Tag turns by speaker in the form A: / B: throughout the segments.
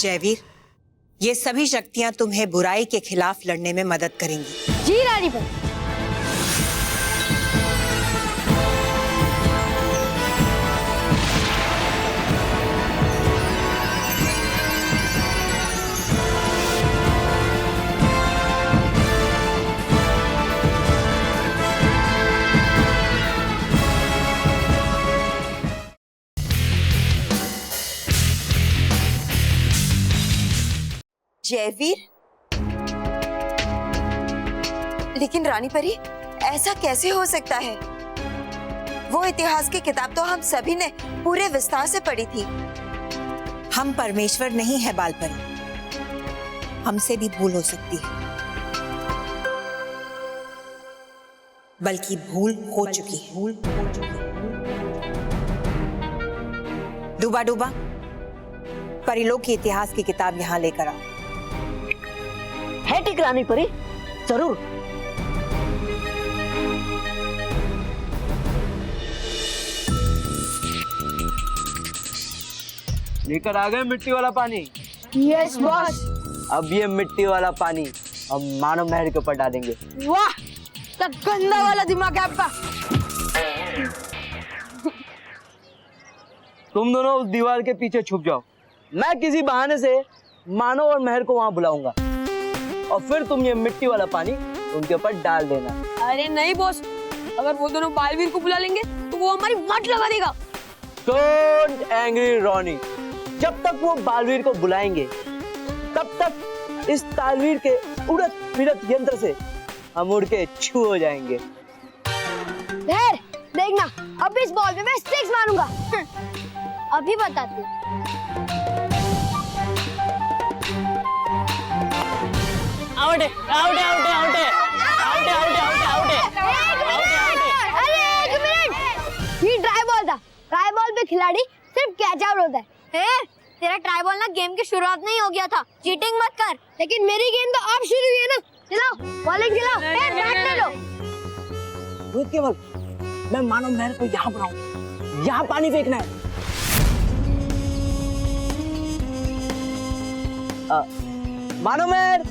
A: जयवीर, ये सभी शक्तियां तुम्हें बुराई के खिलाफ लड़ने में मदद करेंगी।
B: जी रानी पर।
C: जयवीर, लेकिन रानी परी, ऐसा कैसे हो सकता है? वो इतिहास की किताब तो हम सभी ने पूरे विस्तार से पढ़ी थी।
A: हम परमेश्वर नहीं है बालपरी, हमसे भी भूल हो सकती है, बल्कि भूल हो चुकी है। डूबा डूबा, परिलोक की इतिहास की किताब यहाँ लेकर आओ।
B: है ठीक रानी परी, जरूर।
D: लेकर आ गए मिट्टी वाला पानी।
B: Yes boss.
D: अब ये मिट्टी वाला पानी हम मानव महल के ऊपर डालेंगे।
B: वाह, तो गंदा वाला दिमाग है आपका।
D: तुम दोनों उस दीवार के पीछे छुप जाओ, मैं किसी बहाने से मानव और महर को वहां बुलाऊंगा और फिर तुम ये मिट्टी वाला पानी उनके ऊपर डाल देना।
B: अरे नहीं बॉस, अगर वो दोनों बालवीर को बुला लेंगे तो वो हमारी वाट लगा देगा।
D: डोंट एंग्री रॉनी, जब तक वो बालवीर को बुलाएंगे तब तक इस तालवीर के उड़त फिरत यंत्र से हम उड़ के छू हो जाएंगे।
B: देखना, अब इस बॉल में मैं सिक्स मारूंगा। अभी बताती हूँ।
D: आउट है, आउट है, आउट है, आउट है, आउट है, आउट है, आउट है, आउट है।
B: अरे एक मिनट, ये ट्राई बॉल था। ट्राई बॉल पे खिलाड़ी सिर्फ कैच आउट होता है। तेरा ट्राई बॉल ना गेम की शुरुआत नहीं हो गया था, चीटिंग मत कर। लेकिन मेरी गेम तो अब शुरू हुई है ना। चलाओ बॉलिंग चलाओ, बैट ले लो।
D: रोहित केवल, मैं मानव महल को यहाँ बनाऊं, यहाँ पानी फेंकना है। मानव महल,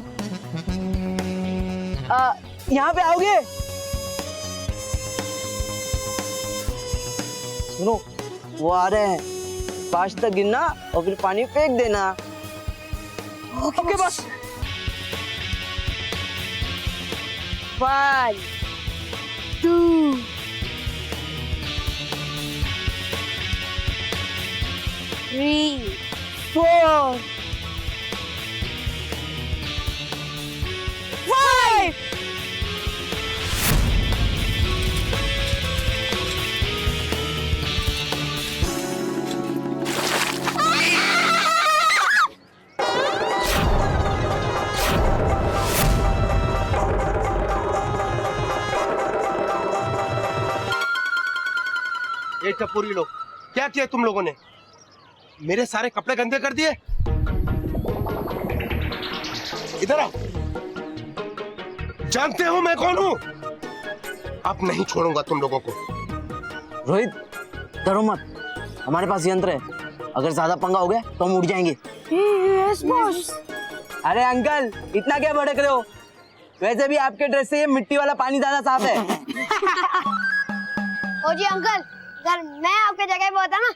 D: यहाँ पे आओगे? सुनो, वो आ रहे हैं, 5 तक गिनना और फिर पानी फेंक देना। ओके बस।
B: 1 2 3 4 5।
E: ये टपोरी लोग, क्या किया तुम लोगों ने? मेरे सारे कपड़े गंदे कर दिए। इधर आओ, जानते हो मैं कौन हूं? अब नहीं छोड़ूंगा तुम लोगों को।
D: रोहित, डरो मत, हमारे पास यंत्र है, अगर ज्यादा पंगा हो गया तो हम उड़ जाएंगे।
B: Yes boss.
D: अरे अंकल, इतना क्या भड़क रहे हो? वैसे भी आपके ड्रेस से ये मिट्टी वाला पानी ज्यादा साफ है।
B: ओ जी अंकल, अगर मैं आपके जगह पे होता ना,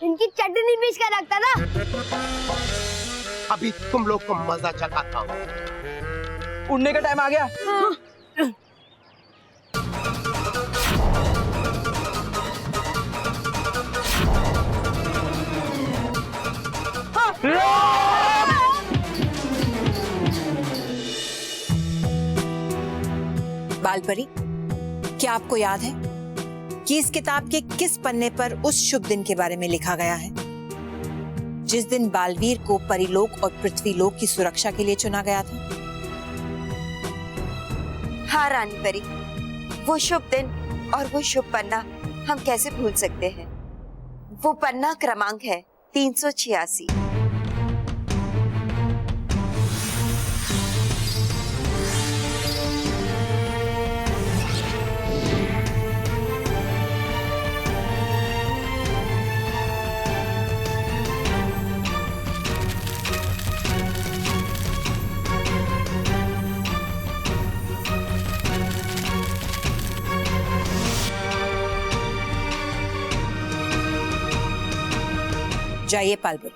B: इनकी चटनी पीस कर रखता था।
E: अभी तुम लोग को मजा चखाता हूं।
D: उड़ने का टाइम आ गया।
A: बालपरी, क्या आपको याद है कि इस किताब के किस पन्ने पर उस शुभ दिन के बारे में लिखा गया है जिस दिन बालवीर को परिलोक और पृथ्वीलोक की सुरक्षा के लिए चुना गया था?
C: हाँ रानी परी, वो शुभ दिन और वो शुभ पन्ना हम कैसे भूल सकते हैं। वो पन्ना क्रमांक है 386।
A: जाइए पालबुल।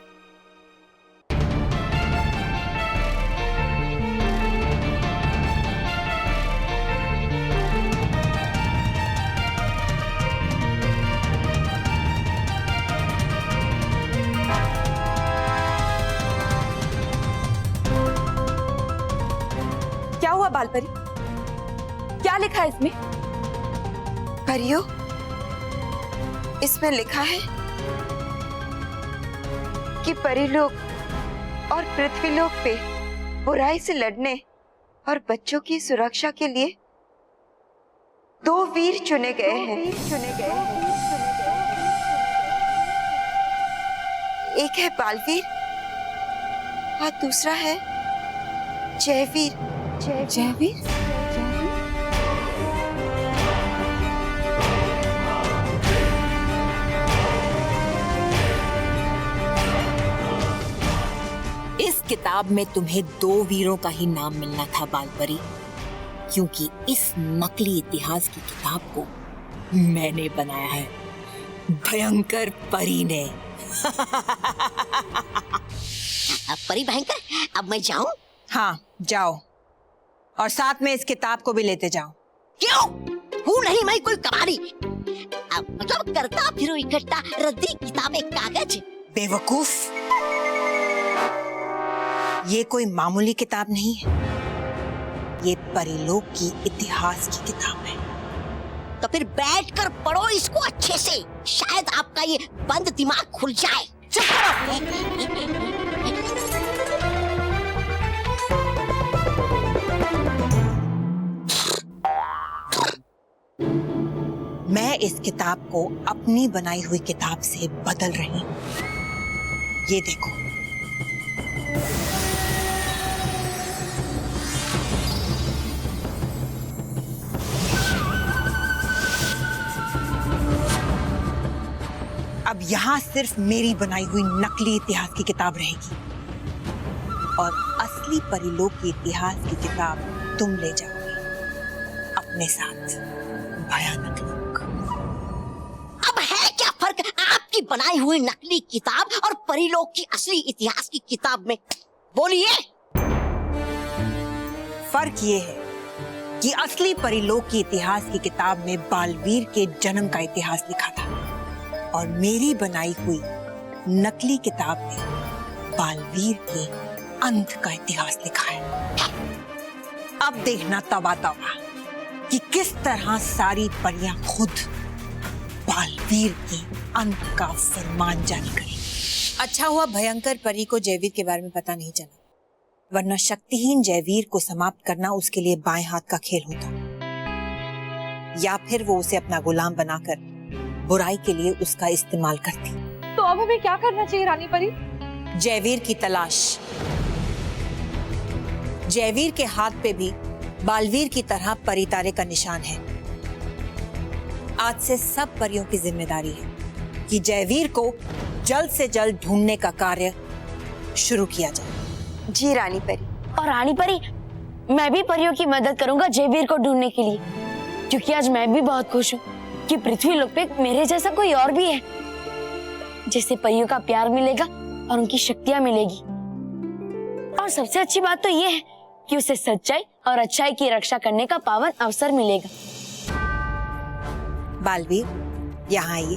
F: क्या हुआ बालपरी? क्या लिखा है इसमें?
C: परियों, इसमें लिखा है कि परीलोक और पृथ्वीलोक पे बुराई से लड़ने और बच्चों की सुरक्षा के लिए 2 वीर चुने गए हैं। एक है बालवीर और दूसरा है जयवीर।
F: जयवीर?
A: इस किताब में तुम्हें 2 वीरों का ही नाम मिलना था बालपरी, क्योंकि इस नकली इतिहास की किताब को मैंने बनाया है, भयंकर परी ने।
G: परी भयंकर, अब मैं जाऊं?
A: हाँ जाओ, और साथ में इस किताब को भी लेते जाओ।
G: क्यों? हूँ नहीं मैं कोई कबाड़ी। अब मतलब करता फिर इकट्ठा रद्दी किताबें कागज।
A: बेवकूफ, ये कोई मामूली किताब नहीं है, ये परिलोक की इतिहास की किताब है।
G: तो फिर बैठकर पढ़ो इसको अच्छे से, शायद आपका ये बंद दिमाग खुल जाए। चुप करो।
A: मैं इस किताब को अपनी बनाई हुई किताब से बदल रही हूँ। ये देखो, अब यहाँ सिर्फ मेरी बनाई हुई नकली इतिहास की किताब रहेगी और असली परिलोक की इतिहास की किताब तुम ले जाओगे अपने साथ। भयानक लोग।
G: अब है क्या फर्क आपकी बनाई हुई नकली किताब और परिलोक की असली इतिहास की किताब में? बोलिए।
A: फर्क ये है कि असली परिलोक की इतिहास की किताब में बालवीर के जन्म का इतिहास लिखा था और मेरी बनाई हुई नकली किताब में बालवीर के अंत का इतिहास लिखा है। अब देखना तवा तवा कि किस तरह सारी परियां खुद बालवीर के अंत का फरमान जारी करें। अच्छा हुआ भयंकर परी को जयवीर के बारे में पता नहीं चला, वरना शक्तिहीन जयवीर को समाप्त करना उसके लिए बाएं हाथ का खेल होता, या फिर वो उसे अपना गुलाम बनाकर बुराई के लिए उसका इस्तेमाल करती।
F: तो अब हमें क्या करना चाहिए रानी परी?
A: जयवीर की तलाश। जयवीर के हाथ पे भी बालवीर की तरह परी तारे का निशान है। आज से सब परियों की जिम्मेदारी है कि जयवीर को जल्द से जल्द ढूंढने का कार्य शुरू किया जाए।
C: जी रानी परी।
B: और रानी परी, मैं भी परियों की मदद करूंगा जयवीर को ढूंढने के लिए, क्योंकि आज मैं भी बहुत खुश हूँ कि पृथ्वी लोक पे मेरे जैसा कोई और भी है, जिससे परियों का प्यार मिलेगा और उनकी शक्तियां मिलेगी। और सबसे अच्छी बात तो ये है कि उसे सच्चाई और अच्छाई की रक्षा करने का पावन अवसर मिलेगा।
A: बालवीर, यहाँ आइए।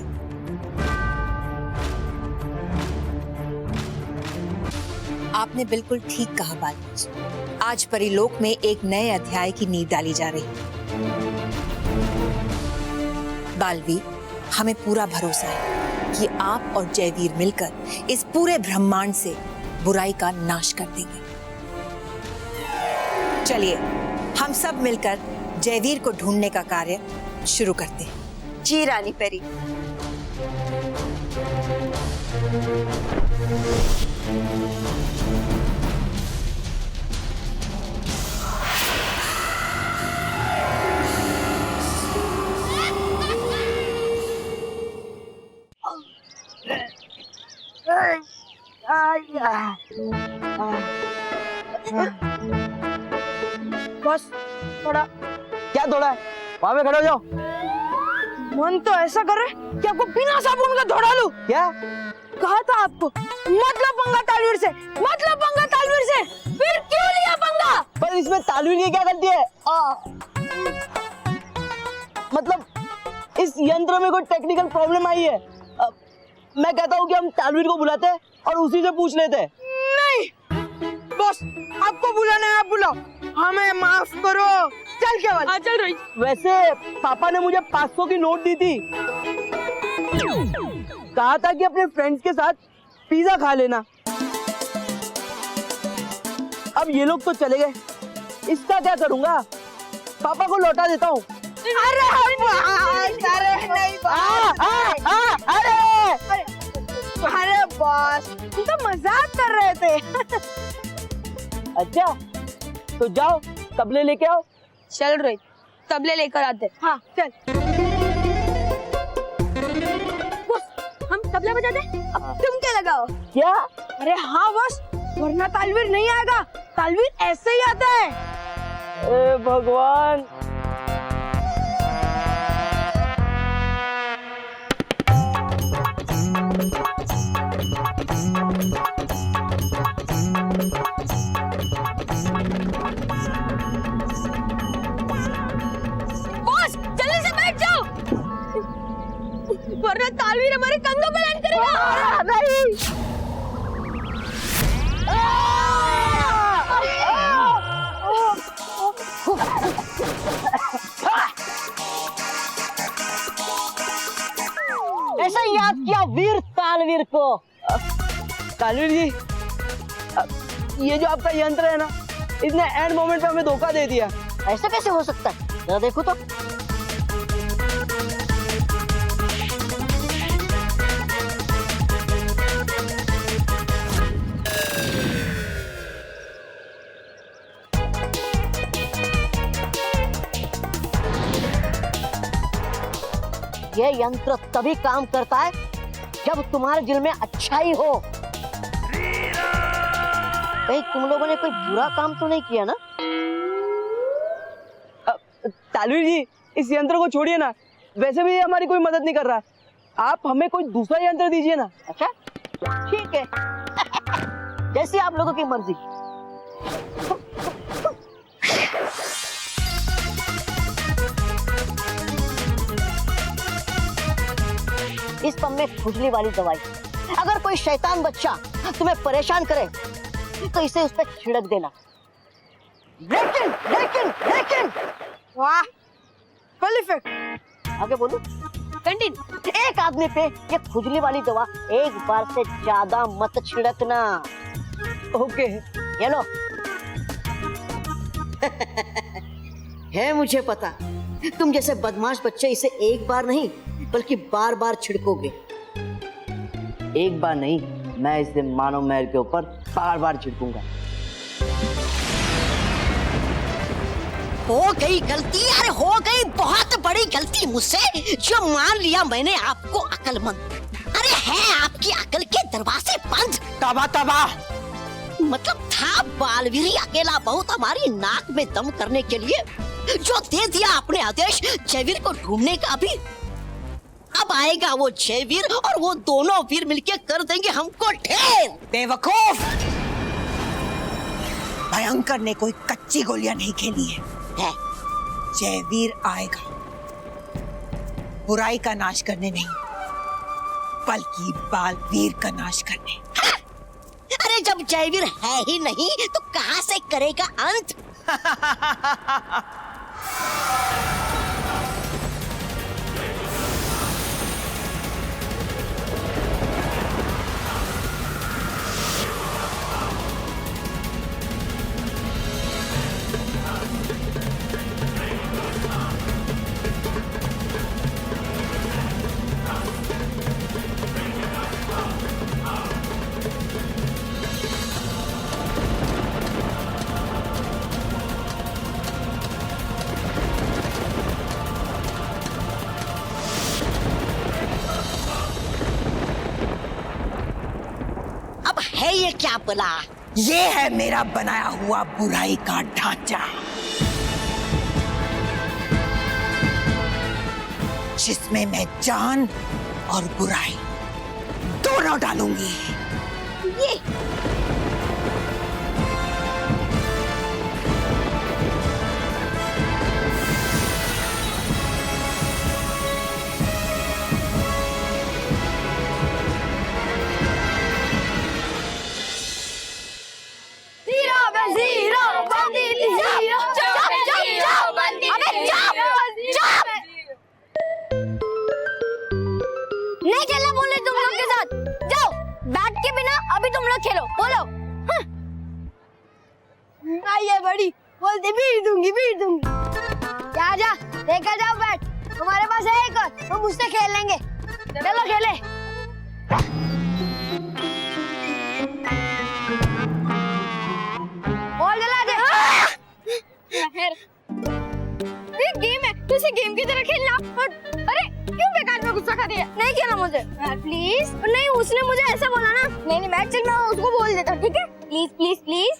A: आपने बिल्कुल ठीक कहा बालवीर। आज परिलोक में एक नए अध्याय की नींव डाली जा रही है। बालवीर, हमें पूरा भरोसा है कि आप और जयवीर मिलकर इस पूरे ब्रह्मांड से बुराई का नाश कर देंगे। चलिए हम सब मिलकर जयवीर को ढूंढने का कार्य शुरू करते हैं।
C: जी रानी परी।
F: बस थोड़ा।
D: क्या दौड़ा है? वहां पे खड़े हो जाओ।
F: मन तो ऐसा कर रहे कि आपको बिना साबुन का धोड़ा लूं।
D: क्या?
F: कहा था आपको, मतलब पंगा तालवीर से, मतलब पंगा तालवीर से। फिर क्यों लिया पंगा?
D: पर इसमें तालवीर की क्या गलती है? मतलब इस यंत्र में कोई टेक्निकल प्रॉब्लम आई है। मैं कहता हूँ कि हम तालवीर को बुलाते हैं और उसी से पूछ लेते हैं।
F: नहीं बॉस, आपको बुलाना है आप बुलाओ, हमें माफ करो। चल केवल, हाँ चल रही।
D: वैसे पापा ने मुझे 500 की नोट दी थी, कहा था कि अपने फ्रेंड्स के साथ पिज्जा खा लेना। अब ये लोग तो चले गए, इसका क्या करूंगा? पापा को लौटा देता हूँ।
F: अरे नहीं अरे बॉस, तुम तो मजाक कर रहे थे।
D: अच्छा तो जाओ तबले लेके आओ।
F: चल रही, तबले लेकर आते। हाँ चल। बॉस, हम तबला बजा दे, तुम क्या लगाओ?
D: क्या?
F: अरे हाँ बॉस, वरना तालवीर नहीं आएगा, तालवीर ऐसे ही आता है।
D: ए भगवान।
F: बॉस जल्दी से बैठ जाओ, वरना तालवीर हमारे कंधों पे लैंड करेगा। नहीं।
G: ऐसा याद किया वीर तालवीर को।
D: तालवीर जी, ये जो आपका यंत्र है ना, इसने एंड मोमेंट पे हमें धोखा दे दिया।
G: ऐसा कैसे हो सकता है? जरा देखो तो। ये यंत्र तभी काम करता है जब तुम्हारे दिल में अच्छाई हो। कहीं तुम लोगों ने कोई बुरा काम तो नहीं किया ना?
D: तालवीर जी, इस यंत्र को छोड़िए ना, वैसे भी ये हमारी कोई मदद नहीं कर रहा। आप हमें कोई दूसरा यंत्र दीजिए ना।
G: अच्छा ठीक है, जैसी आप लोगों की मर्जी। इस पंप में खुजली वाली दवाई, अगर कोई शैतान बच्चा तुम्हें परेशान करे तो इसे उस पर छिड़क देना। लेकिन लेकिन लेकिन
F: वाह, फुल इफेक्ट।
G: आगे बोलो। कंटिन्यू। एक आदमी पे ये खुजली वाली दवा एक बार से ज्यादा मत छिड़कना।
D: ओके।
G: ये लो। है मुझे पता, तुम जैसे बदमाश बच्चे इसे एक बार नहीं बल्कि बार बार छिड़कोगे।
D: एक बार नहीं, मैं इसे मानव महल के ऊपर बार बार छिड़कूंगा।
G: हो गई गलती, अरे हो गई बहुत बड़ी गलती मुझसे, जो मान लिया मैंने आपको अक्लमंद। अरे है आपकी अकल के दरवाजे बंद।
E: तबाह तबाह।
G: मतलब था बालवीर अकेला बहुत हमारी नाक में दम करने के लिए, जो दे दिया अपने आदेश जयवीर को ढूंढने का भी। अब आएगा वो जयवीर और वो दोनों वीर मिलके कर देंगे हमको ढेर।
A: बेवकूफ, भयंकर ने कोई कच्ची गोलियां नहीं खेली है। जयवीर आएगा बुराई का नाश करने नहीं, बल्कि बालवीर का नाश करने।
G: अरे जब जयवीर है ही नहीं तो कहां से करेगा अंत? है ये क्या बला?
A: ये है मेरा बनाया हुआ बुराई का ढांचा, जिसमें मैं जान और बुराई दोनों डालूंगी।
B: ये जीरो पे जीरो बंदी जीरो चुप अबे चुप नहीं खेलना बोले तुम लोग के साथ जाओ बैट के बिना अभी तुम लोग खेलो बोलो आइए बड़ी बोलते बीट दूंगी जा जा लेकर जाओ बैट तुम्हारे पास है एक और तुम उससे खेल लेंगे चलो खेले बॉल जला दे ये गेम है तो इसे गेम की तरह खेलना और अरे क्यों बेकार में गुस्सा कर रही है नहीं खेलना मुझे प्लीज नहीं उसने मुझे ऐसा बोला ना नहीं मैं चल मैं उसको बोल देता ठीक है प्लीज प्लीज प्लीज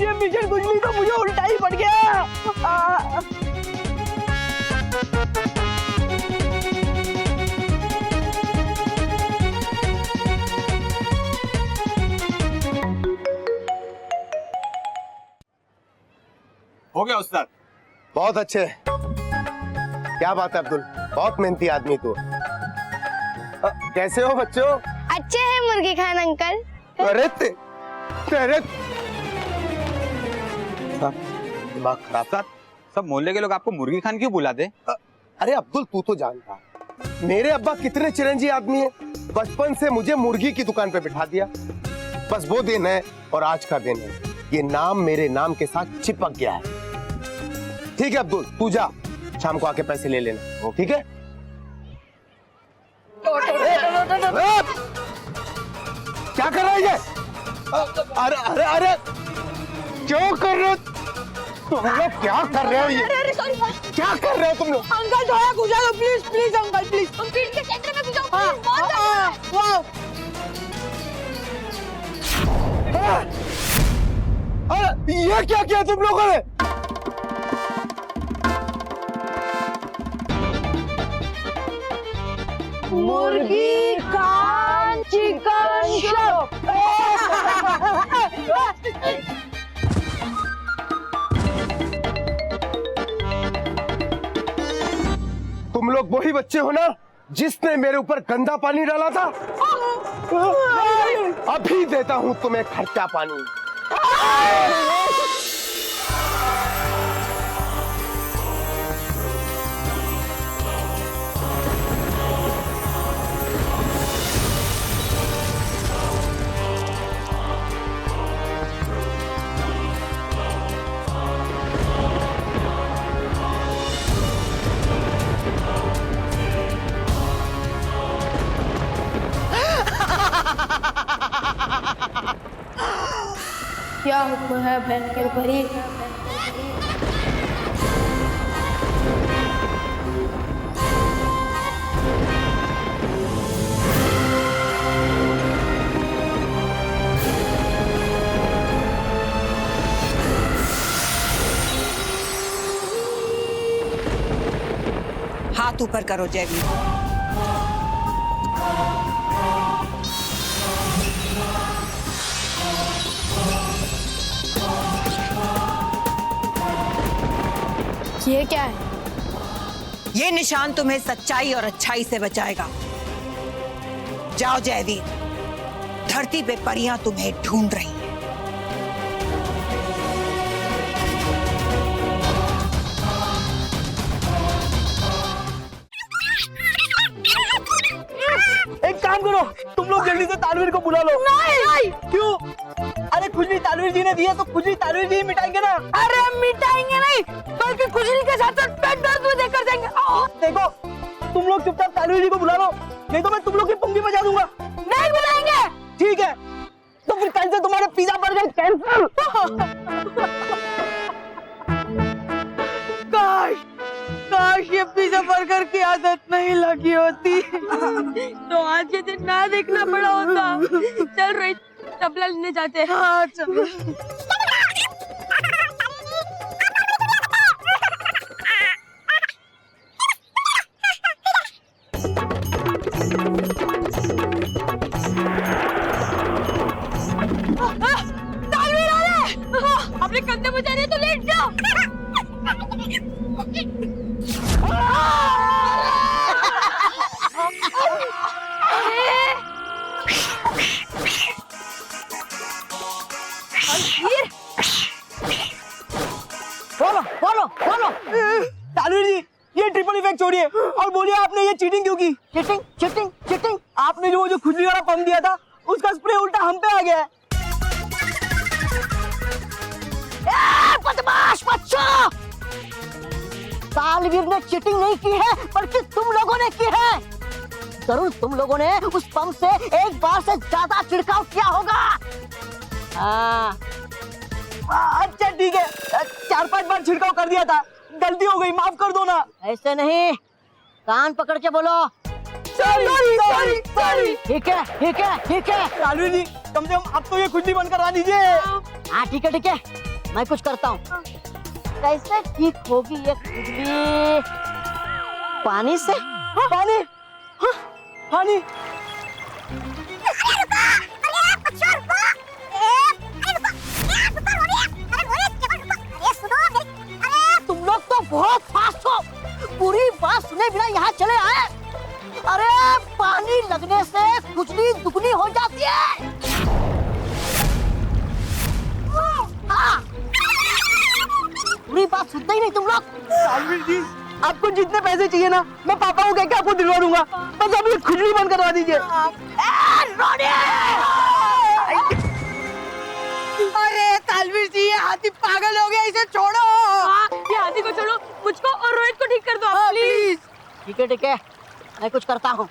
F: ये मिशन कुछ नहीं तो मुझे उल्टा ही पड़ गया।
E: हो गया उस्ताद। बहुत अच्छे। क्या बात है अब्दुल, बहुत मेहनती आदमी तू। कैसे हो बच्चों?
B: अच्छे हैं मुर्गी खान अंकल
E: अरे तेरे दिमाग खराब था।
H: सब मोहल्ले के लोग आपको मुर्गी खान क्यों बुलाते?
E: अरे अब्दुल तू तो जानता मेरे अब्बा कितने चिरंजी आदमी है। बचपन से मुझे मुर्गी की दुकान पे बिठा दिया। बस वो दिन है और आज का दिन है। ये नाम मेरे नाम के साथ चिपक गया है। ठीक है अब्दुल तू जा, शाम को आके पैसे ले लेना ठीक है? क्या कर रहा है ये? अरे अरे अरे क्यों कर रहे हो तुम लोग? क्या कर रहे हो ये? क्या कर रहे हो तुम लोग?
F: अंकल थोड़ा गुजा दो प्लीज प्लीज अंकल प्लीज
B: तुम फील्ड के सेंटर में घुसो प्लीज बहुत
E: अरे ये क्या किया तुम लोगों ने?
F: मुर्गी खान चिकन शॉप।
E: तुम लोग वही बच्चे हो ना जिसने मेरे ऊपर गंदा पानी डाला था? अभी देता हूं तुम्हें खर्चा पानी।
B: क्या हुक्म है भयंकर परी
A: हाथ ऊपर करो जयवीर।
B: ये क्या है?
A: ये निशान तुम्हें सच्चाई और अच्छाई से बचाएगा। जाओ जयवीर, धरती पे परियां तुम्हें ढूंढ रही हैं।
D: एक काम करो, तुम लोग जल्दी से तालवीर को बुला लो।
F: नहीं
D: क्यों? अरे खुजली तालवीर जी ने दी है तो खुजली तालवीर जी ही मिटाएंगे ना।
F: अरे मिटाएंगे नहीं, बल्कि खुजली के साथ साथ पेट दर्द भी देकर जाएंगे।
D: देखो तुम लोग चुपचाप तालवीर जी को बुला लो, नहीं तो मैं तुम लोग की पुंगी बजा दूंगा।
F: नहीं बुलाएंगे।
D: ठीक है, तो फिर कल से तुम्हारे पिज्जा बर्गर कैंसिल।
F: काश ये पिज्जा बर्गर की आदत नहीं लगी होती तो आज ये दिन ना देखना पड़ा होता। चल रोहित, तबला लेने जाते हैं। हाँ चलो। तालवीर आ रहे हैं। अपने कंधे बजा रहे तो लेट जाओ।
D: बोलो बोलो बोलो। तालवीर जी ये ट्रिपल इफेक्ट छोड़िए और बोलिए आपने ये चीटिंग क्यों की? Cheating cheating cheating. आपने जो खुजली वाला पंप दिया था उसका स्प्रे उल्टा हम पे आ गया है।
G: बदमाश बच्चों, तालवीर ने चीटिंग नहीं की है बल्कि तुम लोगों ने की है। जरूर तुम लोगों ने उस पंप से एक बार से ज्यादा छिड़काव किया होगा। हाँ
D: अच्छा ठीक है, 4-5 बार छिड़काव कर दिया था, गलती हो गई, माफ कर दो ना।
G: ऐसे नहीं, कान पकड़ के बोलो।
D: Sorry sorry sorry.
G: ठीक है ठीक है ठीक है।
D: तालवीर जी कम से कम अब तो ये खुजली बंद करवा दीजिए।
G: हाँ ठीक है, मैं कुछ करता हूँ। कैसे ठीक होगी ये खुजली? पानी से?
D: पानी? हाँ, पानी।
G: तुम लोग तो बहुत फास्ट हो, पूरी बात सुने बिना यहाँ चले आए। अरे पानी लगने से खुजली दुगनी हो जाती है। हाँ। पूरी बात सुनते ही नहीं तुम लोग।
D: तालवीर जी आपको जितने पैसे चाहिए ना मैं पापा को कहकर आपको दिलवा दूंगा, बस अब ये खुजली बंद करवा दीजिए।
F: अरे तालवीर जी ये हाथी पागल हो गया, इसे छोड़ो। ये हाथी को छोड़ो, मुझको और रोहित को ठीक कर दो प्लीज।
G: ठीक है, मैं कुछ करता हूँ।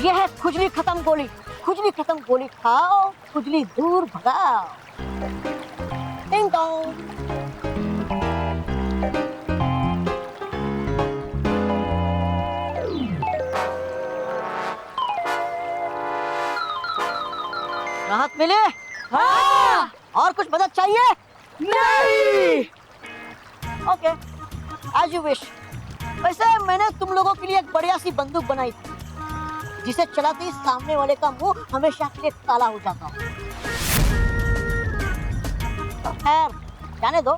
G: यह है खुजली खत्म गोली। खुजली खत्म गोली खाओ, खुजली दूर भगाओ। टिंग टोंग। राहत मिले? हाँ। और कुछ मदद चाहिए?
F: नहीं।
G: Okay, as you wish. वैसे मैंने तुम लोगों के लिए एक बढ़िया सी बंदूक बनाई थी, जिसे चलाते ही सामने वाले का मुंह हमेशा के लिए काला हो जाता है। खैर जाने दो,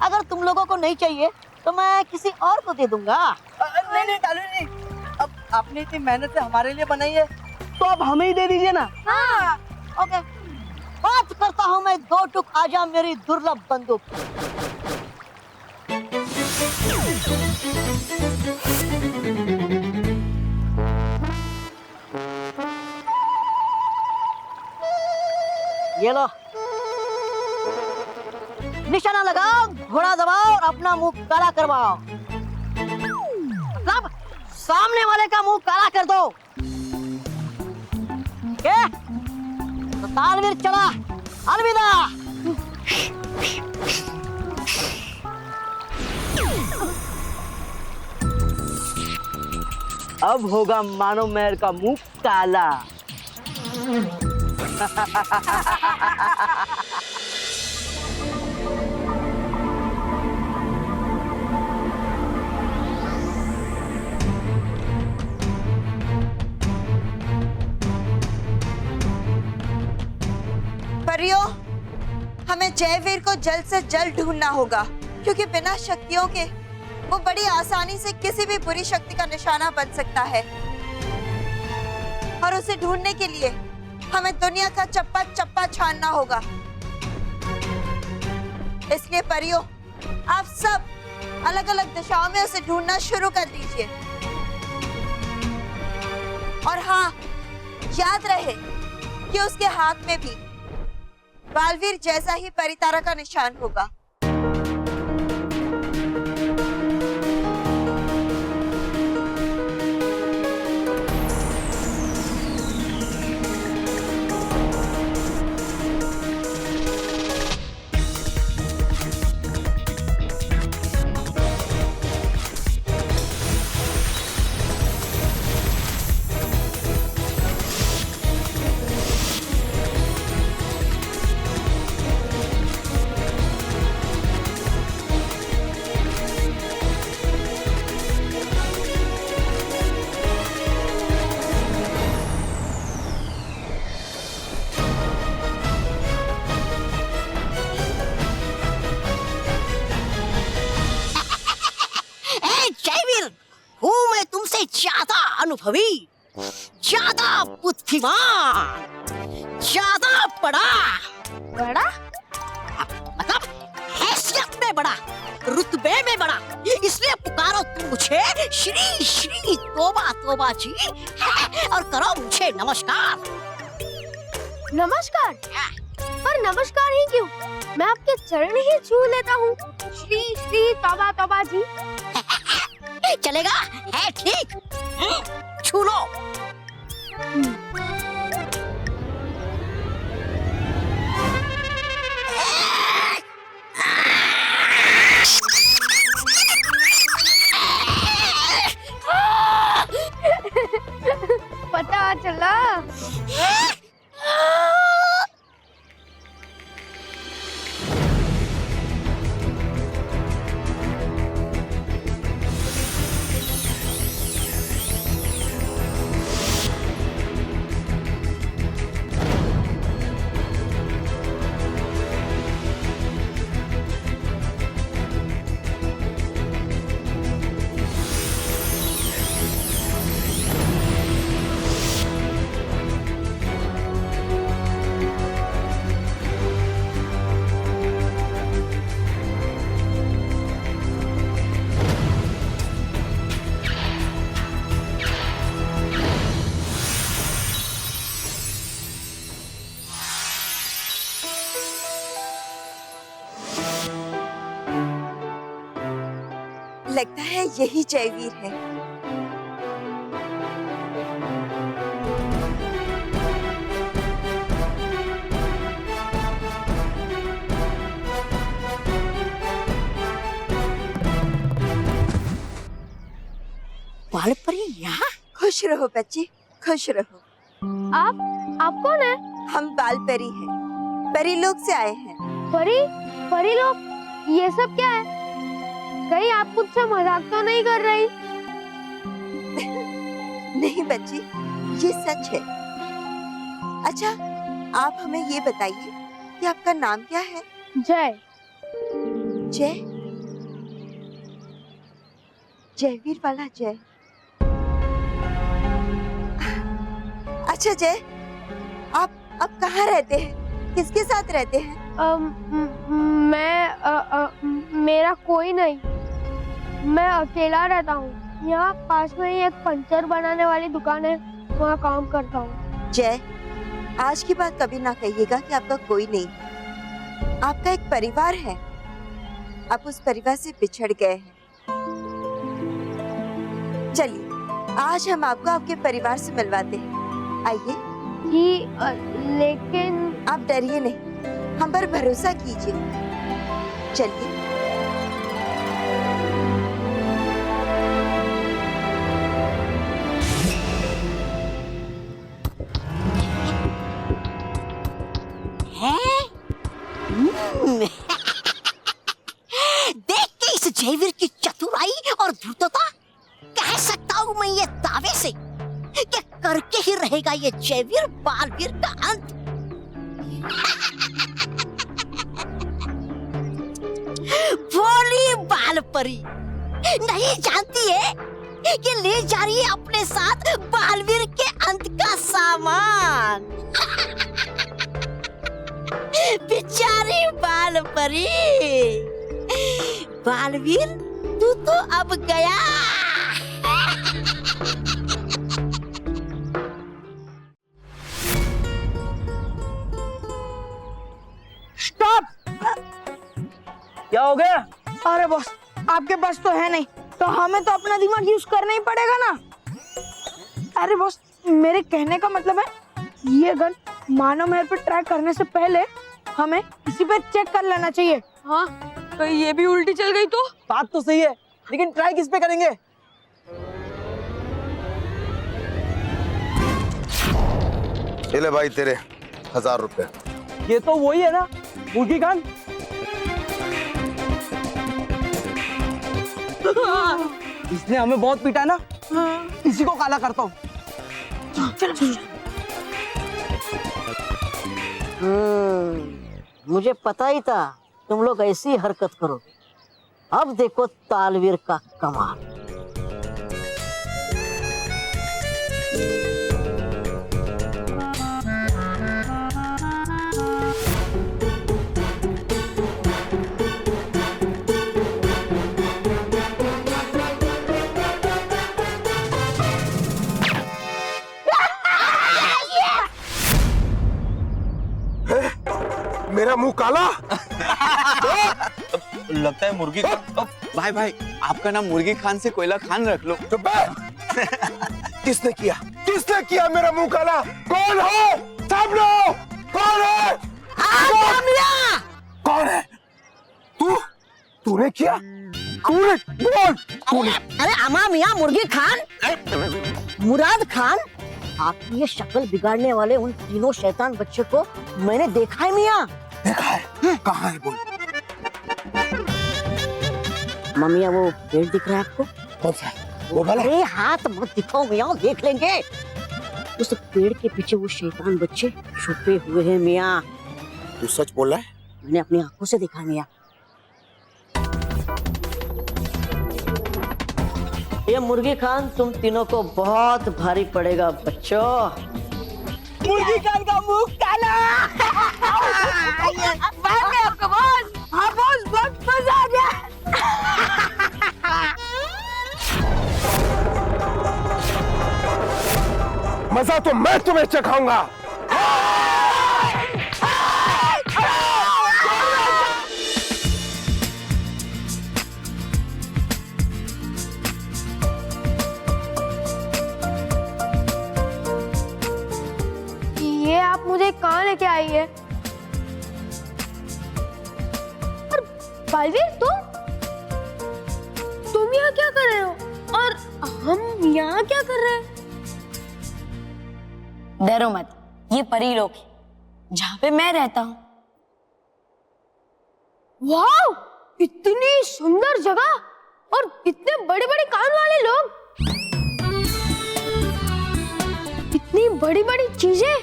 G: अगर तुम लोगों को नहीं चाहिए तो मैं किसी और को दे दूंगा।
D: नहीं तालवीर जी, अब आपने इतनी मेहनत से हमारे लिए बनाई है तो अब हमें ही दे दीजिए ना।
G: हाँ, ओके। बात करता हूँ मैं 2 टुक आजा मेरी दुर्लभ बंदूक। ये लो, निशाना लगाओ, घोड़ा दबाओ और अपना मुंह काला करवाओ। मतलब सामने वाले का मुंह काला कर दो। क्या? तो तालवीर चला, अलविदा।
D: अब होगा मानो मेहर का मुंह काला।
C: परियों, हमें जयवीर को जल्द से जल्द ढूंढना होगा, क्योंकि बिना शक्तियों के वो बड़ी आसानी से किसी भी बुरी शक्ति का निशाना बन सकता है। और उसे ढूंढने के लिए हमें दुनिया का चप्पा चप्पा छानना होगा। इसलिए परियों, आप सब अलग अलग दिशाओं में उसे ढूंढना शुरू कर दीजिए। और हाँ, याद रहे कि उसके हाथ में भी बालवीर जैसा ही परितारा का निशान होगा।
G: ज्यादा अनुभवी, ज्यादा बुद्धिमान, ज्यादा बड़ा मतलब हैसियत में बड़ा, रुतबे में बड़ा, इसलिए पुकारो तुम मुझे श्री श्री तोबा तोबा जी और करो मुझे नमस्कार।
B: नमस्कार? पर नमस्कार ही क्यों? मैं आपके चरण ही छू लेता हूँ। श्री श्री तोबा तोबा जी।
G: चलेगा? है ठीक? छू लो।
B: पता चला।
C: लगता है यही जयवीर है।
G: बालपरी यहाँ?
C: खुश रहो बच्चे, खुश रहो।
B: आप कौन है?
C: हम बालपरी हैं, परी लोक से आए हैं।
B: परी लोग? ये सब क्या है? कहीं आप मुझसे मजाक तो नहीं कर रही?
C: नहीं बच्ची, ये सच है। अच्छा, आप हमें ये बताइए कि आपका नाम क्या है?
B: जय।
C: जय? जयवीर वाला जय। अच्छा जय, आप कहाँ रहते हैं? किसके साथ रहते हैं?
B: मेरा कोई नहीं, मैं अकेला रहता हूँ। यहाँ पास में ही एक पंचर बनाने वाली दुकान है, वहाँ काम करता हूँ।
C: जय, आज की बात कभी ना कहिएगा कि आपका कोई नहीं। आपका एक परिवार है, आप उस परिवार से बिछड़ गए हैं। चलिए, आज हम आपको आपके परिवार से मिलवाते हैं। आइए।
B: जी, लेकिन
C: आप डरिए नहीं, हम पर भरोसा कीजिए। चलिए।
G: देख के इस जयवीर की चतुराई और धूर्तता कह सकता हूँ मैं ये दावे से कि करके ही रहेगा ये जयवीर बालवीर का अंत। भोली बालपरी नहीं जानती है कि ले जा रही है अपने साथ बालवीर के अंत का सामान। बेचारी बाल परी। बालवीर तू तो अब गया।
F: स्टॉप।
D: क्या हो गया?
F: अरे बॉस, आपके पास तो है नहीं, तो हमें तो अपना दिमाग यूज करना ही पड़ेगा ना। अरे बॉस, मेरे कहने का मतलब है ये गन मानव महल पे ट्राई करने से पहले हमें इसी पे चेक कर लेना चाहिए। हाँ, कहीं ये भी उल्टी चल गई तो?
D: बात तो सही है, लेकिन ट्राई किस पे करेंगे?
E: ये ले भाई तेरे 1000 रुपए।
D: ये तो वही है ना, मुर्गी खान। इसने हमें बहुत पीटा ना, इसी को काला करता हूँ।
G: मुझे पता ही था तुम लोग ऐसी हरकत करोगे। अब देखो तालवीर का कमाल।
E: मेरा मुंह काला।
H: लगता है मुर्गी खान। भाई भाई, आपका नाम मुर्गी खान से कोयला खान रख लो।
E: चुप किसने किया? किसने किया मेरा मुंह काला? कौन है? सब लोग कौन है? कौन है? तूने किया? तूने बोल। तूने?
G: अरे अमा मियाँ मुर्गी खान, मुराद खान, आपकी ये शक्ल बिगाड़ने वाले उन तीनों शैतान बच्चे को मैंने देखा है मियाँ।
E: देखा है? कहाँ है? बोल।
G: ममिया वो पेड़ दिख रहा है आपको?
E: कौन सा? वो वाला?
G: अरे हाथ मत दिखाओ मियाँ, देख लेंगे। उस पेड़ के पीछे वो शैतान बच्चे छुपे हुए हैं मियाँ।
E: तू सच बोल रहा है?
G: मैंने अपनी आंखों से देखा मियाँ। ये मुर्गी खान तुम तीनों को बहुत भारी पड़ेगा बच्चों।
F: मुर्गी खान का मुंह काला। बात है आपका बॉस। हाँ बॉस, बहुत मजा आ गया।
E: मजा तो मैं तुम्हें चखाऊंगा।
B: ये आप मुझे कहाँ लेके आई है? और बालवीर तुम यहाँ क्या कर रहे हो? और हम यहाँ क्या कर रहे हैं?
I: डरो मत, ये परी लोक है जहाँ पे मैं रहता हूँ।
B: वाओ, इतनी सुंदर जगह और इतने बड़े बड़े कान वाले लोग, इतनी बड़ी बड़ी चीजें।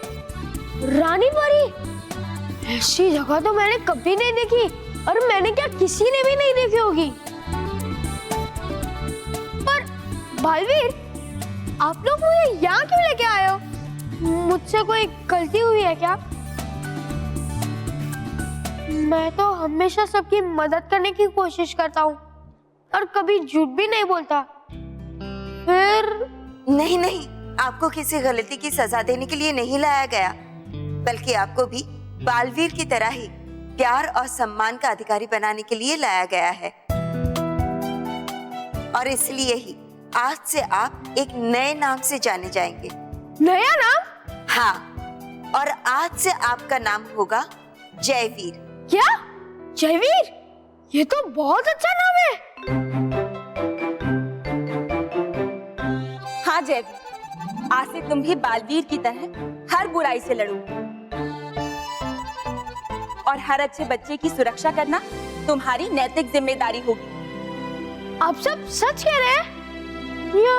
B: रानी परी, ऐसी जगह तो मैंने कभी नहीं देखी, और मैंने क्या किसी ने भी नहीं देखी होगी। पर बालवीर, आप लोग मुझे यहाँ क्यों लेके आए हो? मुझसे कोई गलती हुई है क्या? मैं तो हमेशा सबकी मदद करने की कोशिश करता हूँ और कभी झूठ भी नहीं बोलता। फिर
C: नहीं नहीं, आपको किसी गलती की सजा देने के लिए नहीं लाया गया, बल्कि आपको भी बालवीर की तरह ही प्यार और सम्मान का अधिकारी बनाने के लिए लाया गया है। और इसलिए ही आज से आप एक नए नाम से जाने जाएंगे।
B: नया नाम?
C: हाँ, और आज से आपका नाम होगा जयवीर।
B: क्या? जयवीर? ये तो बहुत अच्छा नाम है।
J: हाँ जयवीर, आज से तुम भी बालवीर की तरह हर बुराई से लड़ो और हर अच्छे बच्चे की सुरक्षा करना तुम्हारी नैतिक जिम्मेदारी होगी।
B: आप सब सच कह रहे हैं या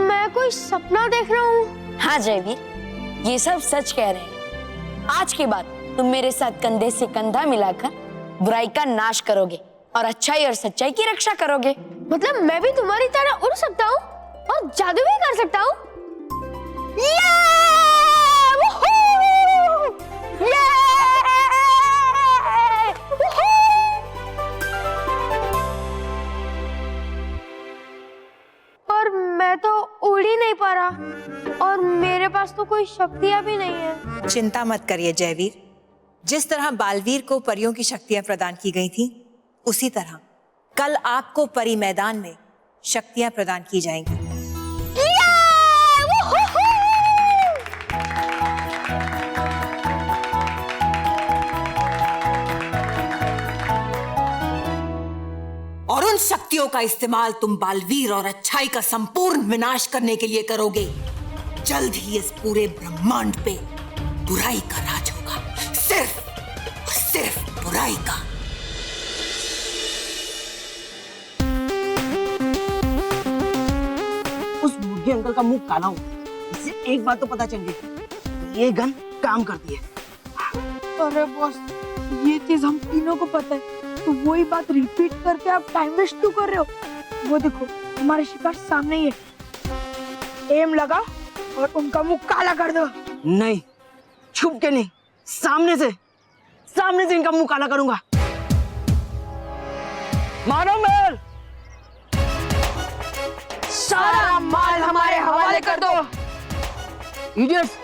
B: मैं कोई सपना देख रहा हूँ?
I: हाँ जयवीर, ये सब सच कह रहे हैं। आज के बाद तुम मेरे साथ कंधे से कंधा मिलाकर बुराई का नाश करोगे और अच्छाई और सच्चाई की रक्षा करोगे।
B: मतलब मैं भी तुम्हारी तरह उड़ सकता हूँ और जादू भी कर सकता हूँ? कोई शक्तियाँ भी नहीं है।
A: चिंता मत करिए जयवीर, जिस तरह बालवीर को परियों की शक्तियां प्रदान की गई थी, उसी तरह कल आपको परी मैदान में शक्तियां प्रदान की जाएंगी। और उन शक्तियों का इस्तेमाल तुम बालवीर और अच्छाई का संपूर्ण विनाश करने के लिए करोगे। जल्द ही इस पूरे ब्रह्मांड पे बुराई का राज होगा, सिर्फ और सिर्फ बुराई का।
D: उस मुर्गी अंकल का मुंह काला हो, इससे एक बात तो पता चल गई, ये गन काम करती है।
F: अरे बॉस, ये चीज हम तीनों को पता है, तो वही बात रिपीट करके आप टाइम वेस्ट क्यों कर रहे हो? वो देखो, हमारे शिकार सामने ही है। एम लगा और उनका मुंह काला कर दो।
D: नहीं, छुप के नहीं, सामने से इनका मुंह काला करूंगा। मानो मेल,
F: सारा माल हमारे हवाले कर दो।
D: इडियट्स,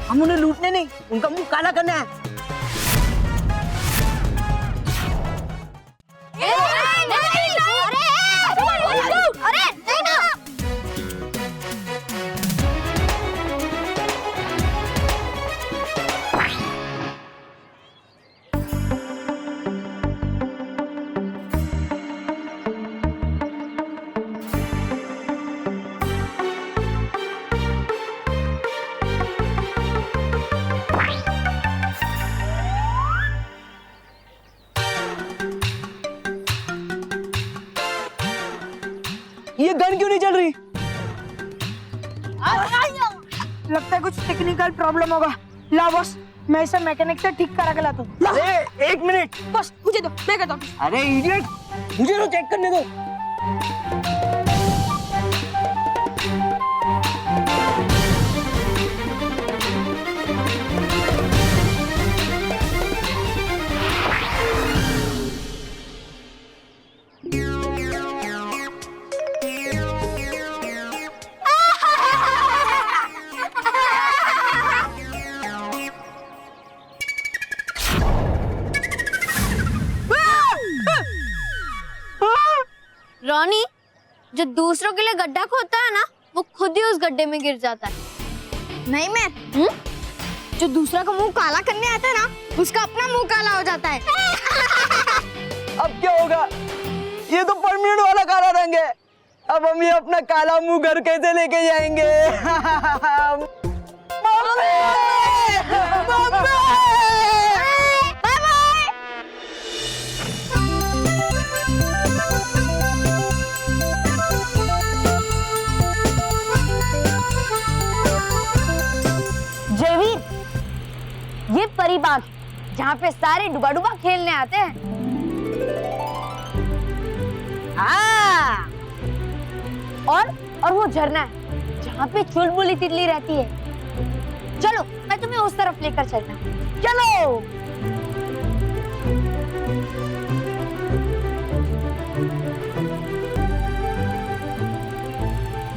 D: हम उन्हें लूटने नहीं, उनका मुंह काला करना है। ये गन क्यों नहीं चल रही?
F: लगता है कुछ टेक्निकल प्रॉब्लम होगा। ला बॉस, मैं इसे मैकेनिक से ठीक करा के लाता हूँ।
D: अरे एक मिनट,
F: बस मुझे दो, मैं करता हूँ।
D: अरे इडियट, मुझे तो चेक करने दो।
B: रॉनी, जो दूसरों के लिए गड्ढा खोदता है ना, वो खुद ही उस गड्ढे में गिर जाता है। नहीं मैं, जो दूसरा का मुंह काला करने आता है ना, उसका अपना मुंह काला हो जाता है।
D: अब क्या होगा? ये तो परमानेंट वाला काला रंग है। अब हम ये अपना काला मुंह घर कैसे लेके जाएंगे? मम्मी! मम्मी!
I: जयवीर, ये परी बाग जहाँ पे सारे डुबा डुबा खेलने आते हैं। और वो झरना है जहाँ पे चुलबुली तितली रहती है। चलो, मैं तुम्हें उस तरफ लेकर चलता हूँ। चलो।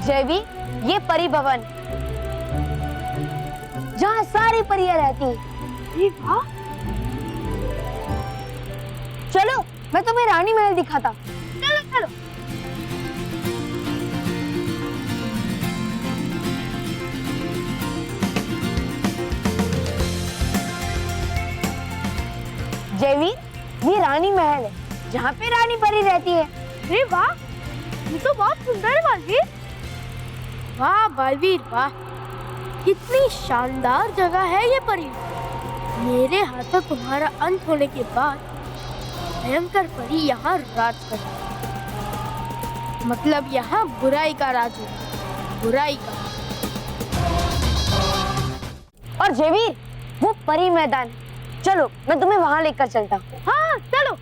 I: जयवीर, ये परी भवन जहाँ सारी परियां रहती हैं। चलो, मैं तुम्हें रानी महल दिखाता हूँ। चलो चलो। जयवीर, ये रानी महल है जहाँ पे रानी परी रहती है।
B: अरे वाह, ये तो बहुत सुंदर है बालवीर। वाह बालवीर वाह, कितनी शानदार जगह है ये परी। मेरे हाथों तुम्हारा अंत होने के बाद भयंकर परी यहाँ राज कर, मतलब यहाँ बुराई का राज हो, बुराई का।
I: और जयवीर, वो परी मैदान, चलो मैं तुम्हें वहां लेकर चलता हूँ।
B: हाँ चलो।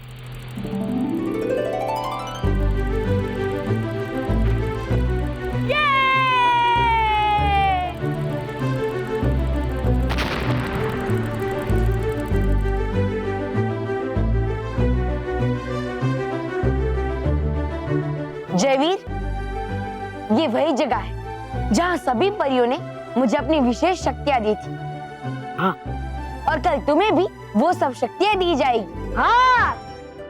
I: जयवीर, ये वही जगह है जहाँ सभी परियों ने मुझे अपनी विशेष शक्तियां दी थी। हाँ, और कल तुम्हें भी वो सब शक्तियां दी जाएगी।
F: हाँ,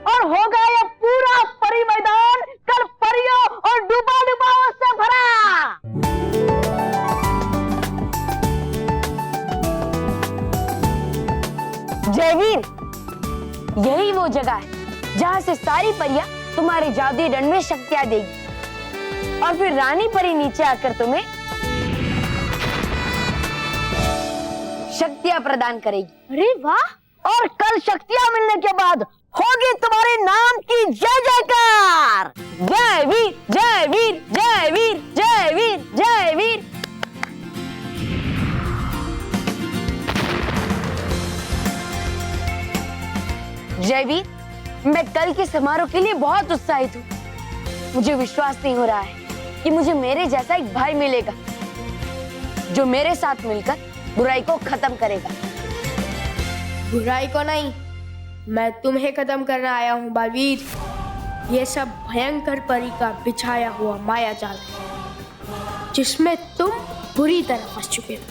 F: और होगा ये पूरा परी मैदान कल परियों और डूबा से भरा।
I: जयवीर, यही वो जगह है जहाँ से सारी परियां तुम्हारे जादुई दंड में शक्तियां देगी और फिर रानी परी नीचे आकर तुम्हें शक्तियां प्रदान करेगी।
B: अरे वाह!
F: और कल शक्तियां मिलने के बाद होगी तुम्हारे नाम की जय जयकार।
I: जय वीर, जय वीर, जय वीर, जय वीर, जय वीर। जयवीर, मैं कल के समारोह के लिए बहुत उत्साहित हूँ। मुझे विश्वास नहीं हो रहा है कि मुझे मेरे जैसा एक भाई मिलेगा जो मेरे साथ मिलकर बुराई को खत्म करेगा।
K: बुराई को नहीं, मैं तुम्हें खत्म करने आया हूँ बालवीर। ये सब भयंकर परी का बिछाया हुआ माया जाल है जिसमें तुम बुरी तरह फंस चुके हो।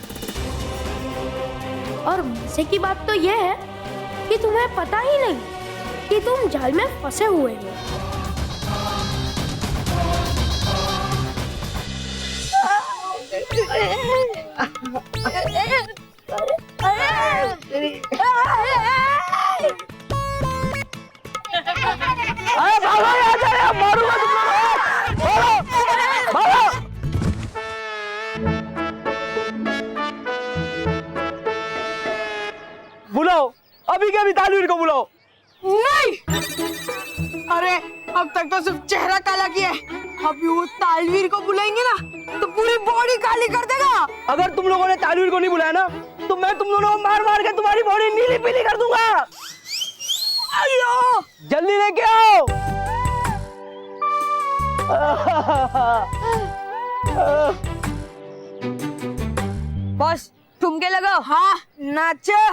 K: और मजे की बात तो यह है कि तुम्हें पता ही नहीं कि तुम जाल में फंसे हुए हो।
D: बुलाओ, अभी के अभी तालवीर को बुलाओ।
F: नहीं, अरे अब तक तो सिर्फ चेहरा काला किया है, अभी वो तालवीर को बुलाएंगे ना तो पूरी बॉडी काली कर देगा।
D: अगर तुम लोगों ने तालवीर को नहीं बुलाया ना तो मैं तुम दोनों को मार मार के तुम्हारी बॉडी नीली पीली कर दूंगा।
F: अयो,
D: जल्दी लेके आओ।
F: बस ठुमके लगाओ। हाँ, नाचो।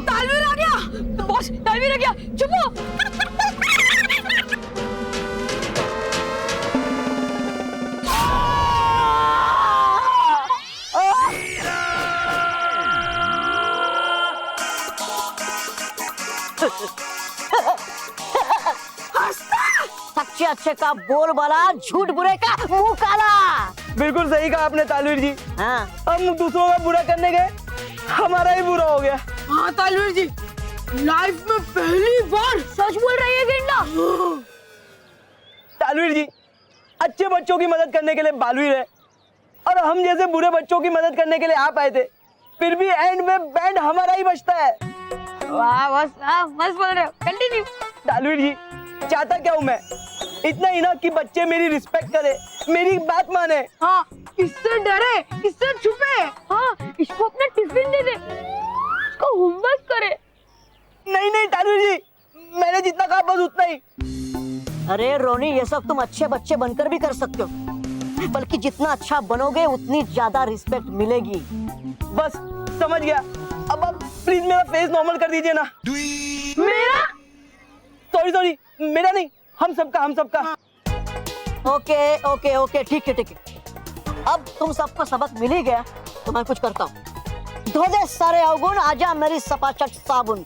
F: तालवीर आ गया। बॉस, तालवीर आ गया। चुप हो।
G: सच्चे अच्छे का बोल बाला, झूठ बुरे का मुंह काला।
D: बिल्कुल सही कहा आपने तालवीर जी।
G: हाँ,
D: हम दूसरों का बुरा करने गए, हमारा ही बुरा हो गया।
F: हाँ तालवीर जी, लाइफ में पहली बार सच बोल रही है गेंडा।
D: तालवीर जी, अच्छे बच्चों की मदद करने के लिए बालवीर है और हम जैसे बुरे बच्चों की मदद करने के लिए आप आए थे, फिर भी एंड में बैंड हमारा ही बचता है।
F: वाह बस, मस्त बोल रहे हो। कंटिन्यू।
D: तालवीर जी, चाहता क्या हूँ मैं? इतना ही ना कि बच्चे मेरी रिस्पेक्ट करे, मेरी बात माने।
F: हाँ, इससे डरे, इससे छुपे। हाँ, इसको अपना टिफिन दे दे, इसको होमवर्क करे।
D: नहीं नहीं तालवीर जी, मैंने जितना कहा बस उतना ही।
G: अरे रोनी, ये सब तुम अच्छे बच्चे बनकर भी कर सकते हो, बल्कि जितना अच्छा बनोगे उतनी ज्यादा रिस्पेक्ट मिलेगी।
D: बस समझ गया। अब आप प्लीज मेरा फेस नॉर्मल कर दीजिए ना।
F: मेरा?
D: सॉरी सॉरी, मेरा नहीं, हम सबका।
G: ओके ओके ओके, ठीक है ठीक है। अब तुम सबको सबक मिल ही गया तो मैं कुछ करता हूँ। धो दे सारे अवगुण, आजा मेरी सपाचट साबुन।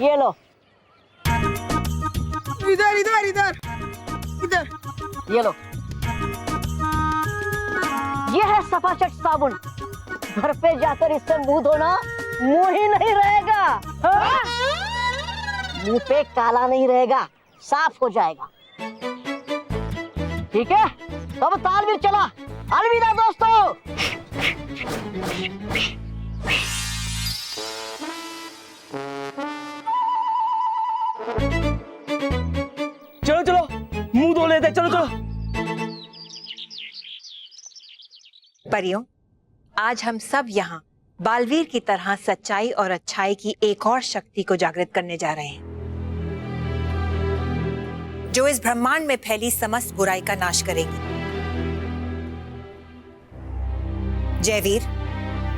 G: ये लो।
F: इधर इधर इधर इधर।
G: ये लो। ये है सपाचट साबुन। घर पे जाकर इससे मुंह धोना, मुंह ही नहीं रहेगा। हाँ? मुंह पे काला नहीं रहेगा, साफ हो जाएगा। ठीक है, तब तालवीर चला। अलविदा दोस्तों।
D: चलो चलो, मुंह धो लेते, चलो चलो।
A: परियों, आज हम सब यहाँ बालवीर की तरह सच्चाई और अच्छाई की एक और शक्ति को जागृत करने जा रहे हैं, जो इस ब्रह्मांड में फैली समस्त बुराई का नाश करेगी। जयवीर,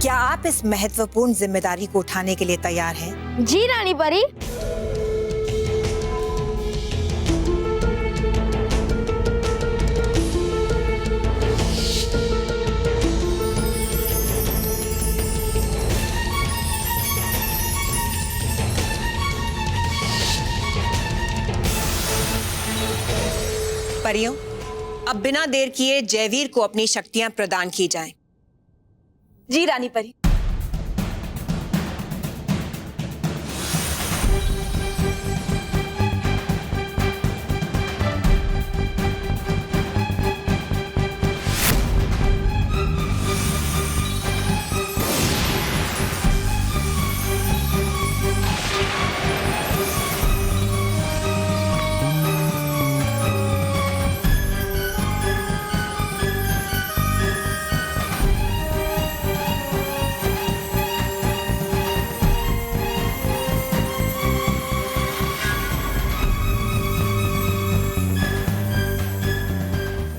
A: क्या आप इस महत्वपूर्ण जिम्मेदारी को उठाने के लिए तैयार हैं?
B: जी रानी परी।
A: परियों, अब बिना देर किए जयवीर को अपनी शक्तियां प्रदान की जाएं।
J: जी रानी परी।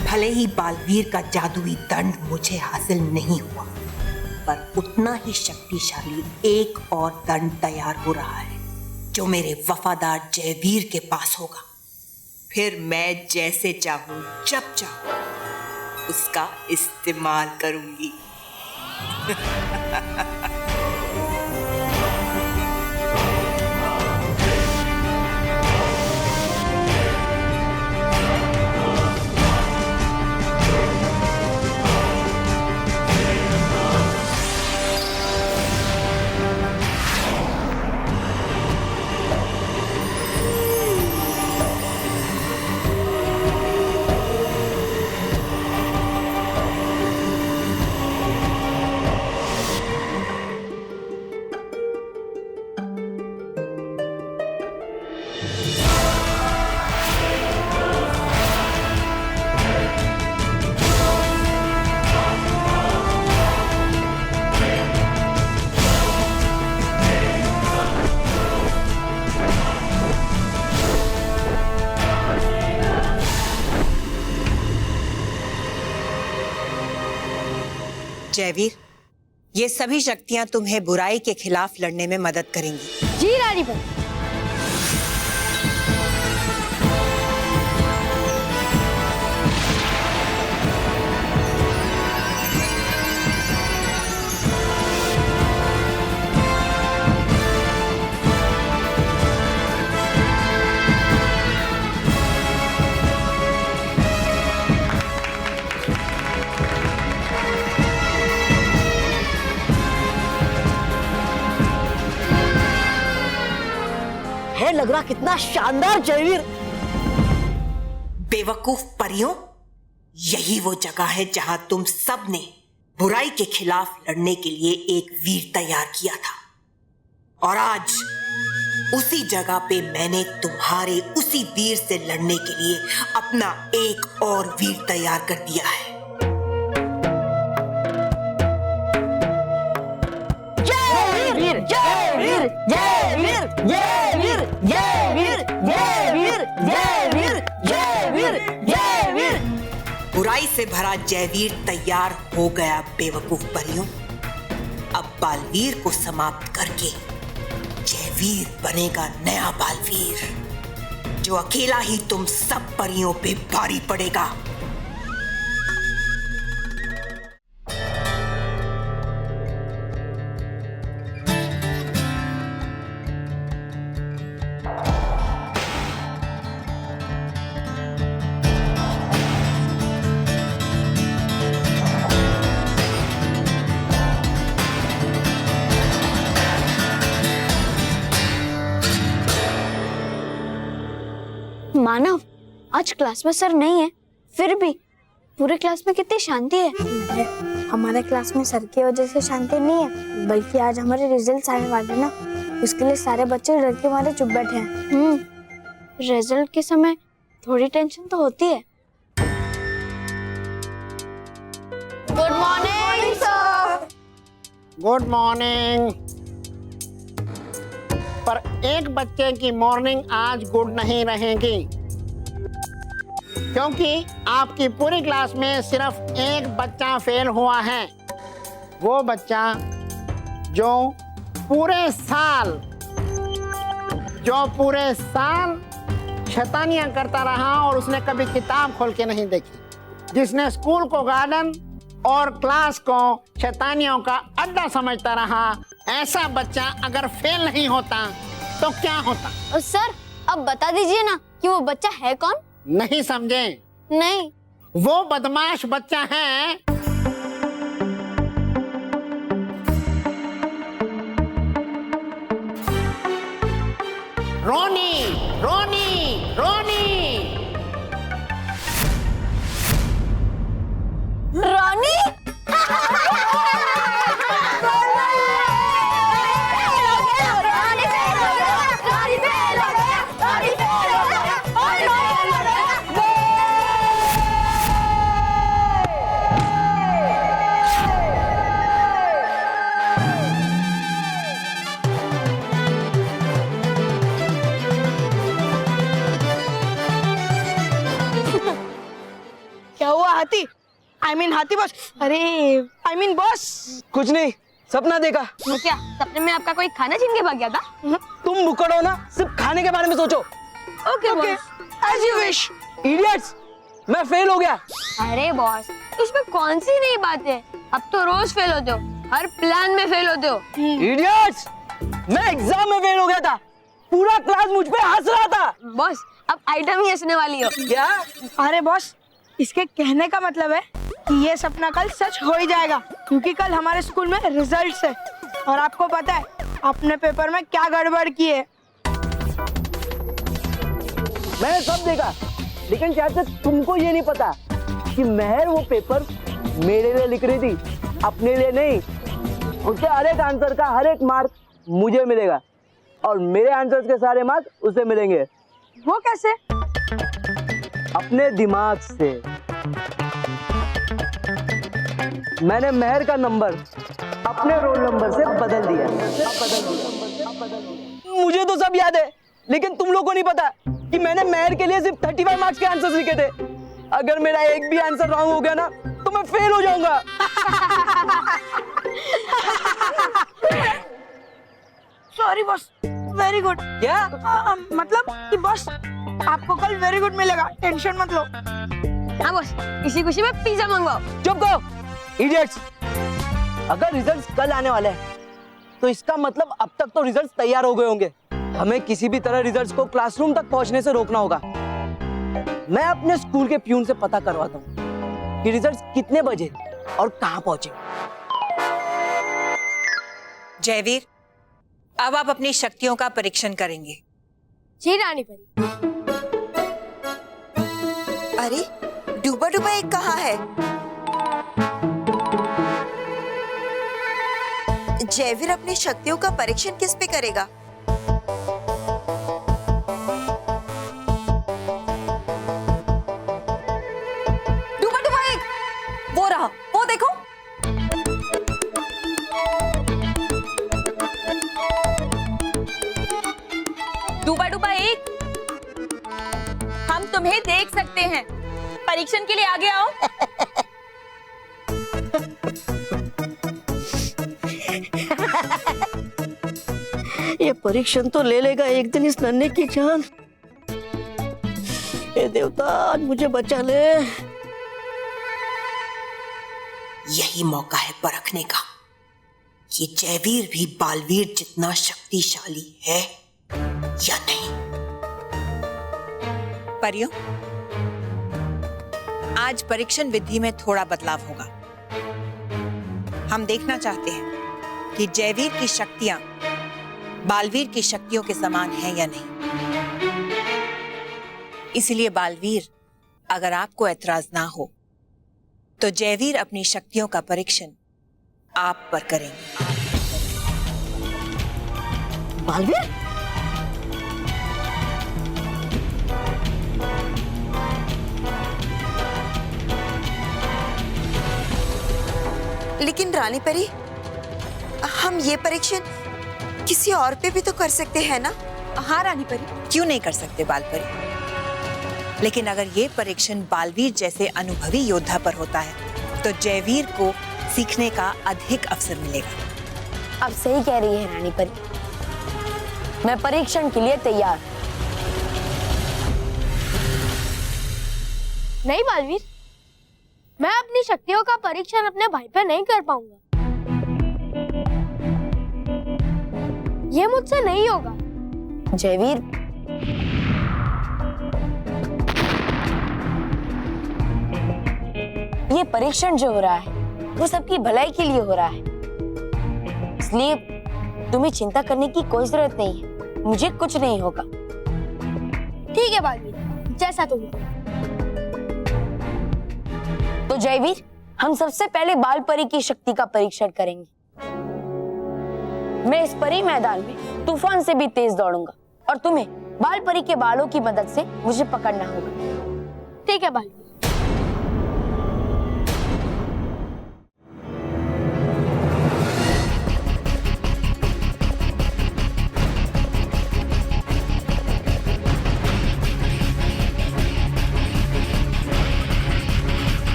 A: भले ही बालवीर का जादुई दंड मुझे हासिल नहीं हुआ, पर उतना ही शक्तिशाली एक और दंड तैयार हो रहा है जो मेरे वफादार जयवीर के पास होगा। फिर मैं जैसे चाहूं जब चाहूं उसका इस्तेमाल करूंगी। जयवीर, ये सभी शक्तियां तुम्हें बुराई के खिलाफ लड़ने में मदद करेंगी।
B: जी रानी परी।
G: है लग रहा कितना शानदार जयवीर।
A: बेवकूफ परियों, यही वो जगह है जहां तुम सब ने बुराई के खिलाफ लड़ने के लिए एक वीर तैयार किया था, और आज उसी जगह पे मैंने तुम्हारे उसी वीर से लड़ने के लिए अपना एक और वीर तैयार कर दिया है।
G: जयवीर, जयवीर, जयवीर, जयवीर, जयवीर, जयवीर, जयवीर, जयवीर, जयवीर।
A: बुराई से भरा जयवीर तैयार हो गया बेवकूफ परियों। अब बालवीर को समाप्त करके जयवीर बनेगा नया बालवीर, जो अकेला ही तुम सब परियों पे भारी पड़ेगा।
B: मानव, आज क्लास में सर नहीं है, फिर भी पूरे क्लास में कितनी शांति है।
F: हमारे क्लास में सर की वजह से शांति नहीं है, बल्कि आज हमारे रिजल्ट आने वाले ना, उसके लिए सारे बच्चे डर के मारे चुप बैठे हैं।
B: रिजल्ट के समय थोड़ी टेंशन तो होती है। Good morning sir.
L: Good morning. पर एक बच्चे की मॉर्निंग आज गुड नहीं रहेगी, क्योंकि आपकी पूरी क्लास में सिर्फ एक बच्चा फेल हुआ है। वो बच्चा जो पूरे साल शैतानियां करता रहा और उसने कभी किताब खोल के नहीं देखी, जिसने स्कूल को गार्डन और क्लास को शैतानियों का अड्डा समझता रहा, ऐसा बच्चा अगर फेल नहीं होता तो क्या होता?
B: और सर अब बता दीजिए ना कि वो बच्चा है कौन?
L: नहीं समझे?
B: नहीं।
L: वो बदमाश बच्चा है रोनी। रोनी रोनी
B: रोनी?
F: क्या हुआ हाथी? हाथी बॉस। अरे बॉस।
D: कुछ नहीं, सपना देखा।
I: वो क्या सपने में आपका कोई खाना छीन के भाग गया था?
D: तुम मुकड़ हो ना, सिर्फ खाने के बारे में सोचो।
F: Okay as you wish.
D: Idiots, मैं फेल हो गया।
I: अरे बॉस, इसमें कौन सी नई बात है? अब तो रोज फेल होते हो, हर प्लान में फेल होते हो।
D: इडियट्स, मैं एग्जाम में फेल हो गया था, पूरा क्लास मुझ पे हंस रहा था।
I: बॉस अब आइटम ही हंसने वाली हो।
D: क्या?
F: अरे बॉस, इसके कहने का मतलब है कि ये सपना कल सच हो ही जाएगा, क्योंकि कल हमारे स्कूल में रिजल्ट्स है और आपको पता है अपने पेपर में क्या गड़बड़ की है।
D: मैंने सब देखा, लेकिन शायद से तुमको ये नहीं पता कि महर वो पेपर मेरे लिए लिख रही थी, अपने लिए नहीं। उसके हर एक आंसर का हर एक मार्क मुझे मिलेगा और मेरे आंसर्स के सारे मार्क्स उसे मिलेंगे।
F: वो कैसे?
D: अपने दिमाग से। मैंने महर का नंबर अपने रोल नंबर से बदल दिया। मुझे तो सब याद है, लेकिन तुम लोगों को नहीं पता कि मैंने महर के लिए सिर्फ 35 मार्क्स के आंसर्स लिखे थे। अगर मेरा एक भी आंसर रॉन्ग हो गया ना तो मैं फेल हो जाऊंगा।
F: Sorry boss, very good.
D: क्या?
F: मतलब कि बॉस आपको कल वेरी गुड मिलेगा, टेंशन मत लो।
I: हाँ बॉस, इसी खुशी में पिज्जा मंगवाओ।
D: चुप करो इडियट्स। अगर रिजल्ट्स कल आने वाले हैं तो इसका मतलब अब तक तो रिजल्ट्स तैयार हो गए होंगे। हमें किसी भी तरह रिजल्ट्स को क्लासरूम तक पहुंचने से रोकना होगा। मैं अपने स्कूल के प्यून से पता करवाता हूँ कि रिजल्ट्स कितने बजे और कहाँ पहुंचे।
A: जयवीर, अब आप अपनी शक्तियों का परीक्षण करेंगे।
K: जी रानी परी।
C: अरे डूबा डूबा एक कहाँ है? जयवीर अपनी शक्तियों का परीक्षण किस पे करेगा?
J: डूबा डूबा एक, वो रहा, वो देखो। डूबा डूबा एक, हम तुम्हें देख सकते हैं। परीक्षण के लिए आगे आओ।
G: ये परीक्षण तो ले लेगा एक दिन इस नन्हे की जान। हे देवता, आज मुझे बचा ले।
A: यही मौका है परखने का कि जयवीर भी बालवीर जितना शक्तिशाली है या नहीं। परियों, आज परीक्षण विधि में थोड़ा बदलाव होगा। हम देखना चाहते हैं कि जयवीर की शक्तियां बालवीर की शक्तियों के समान हैं या नहीं। इसलिए बालवीर, अगर आपको ऐतराज ना हो तो जयवीर अपनी शक्तियों का परीक्षण आप पर करेंगे।
G: बालवीर,
C: लेकिन रानी परी, हम ये परीक्षण किसी और पे भी तो कर सकते हैं ना?
A: हाँ रानी परी, क्यों नहीं कर सकते बाल परी। लेकिन अगर ये परीक्षण बालवीर जैसे अनुभवी योद्धा पर होता है तो जयवीर को सीखने का अधिक अवसर मिलेगा।
I: आप सही कह रही है रानी परी, मैं परीक्षण के लिए तैयार।
K: नहीं बालवीर, मैं अपनी शक्तियों का परीक्षण अपने भाई पे नहीं कर पाऊंगा। ये मुझसे नहीं होगा।
I: जयवीर, ये परीक्षण जो हो रहा है वो सबकी भलाई के लिए हो रहा है, इसलिए तुम्हें चिंता करने की कोई जरूरत नहीं है। मुझे कुछ नहीं होगा।
K: ठीक है बालवीर, जैसा तुम कहो।
I: तो जयवीर, हम सबसे पहले बाल परी की शक्ति का परीक्षण करेंगे। मैं इस परी मैदान में तूफान से भी तेज दौड़ूंगा और तुम्हें बाल परी के बालों की मदद से मुझे पकड़ना होगा।
K: ठीक है बालवीर।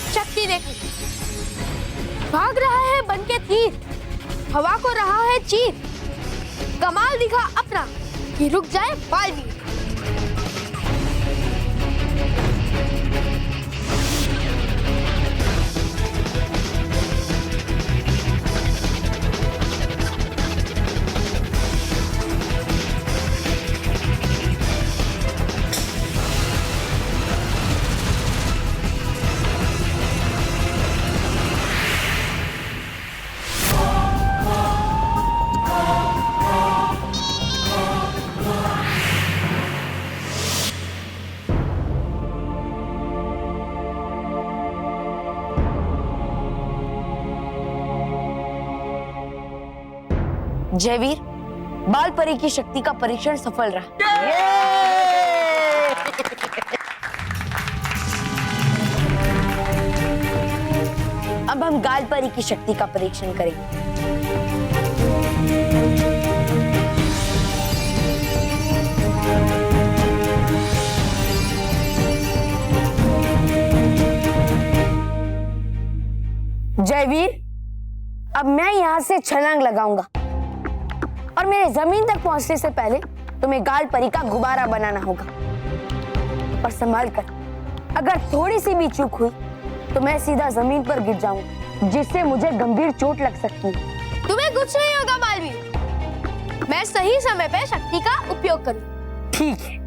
K: शक्ति देखो, भाग रहा है बनके तीर, हवा को रहा है चीर, कमाल दिखा अपना कि रुक जाए बालवीर।
I: जयवीर, बाल परी की शक्ति का परीक्षण सफल रहा। अब हम गाल परी की शक्ति का परीक्षण करेंगे। जयवीर, अब मैं यहां से छलांग लगाऊंगा और मेरे जमीन तक पहुंचने से पहले तुम्हें गाल परी का गुब्बारा बनाना होगा। और संभाल कर, अगर थोड़ी सी भी चूक हुई तो मैं सीधा जमीन पर गिर जाऊंगा, जिससे मुझे गंभीर चोट लग सकती है।
K: तुम्हें कुछ नहीं होगा बालवीर, मैं सही समय पे शक्ति का उपयोग करूं।
I: ठीक है।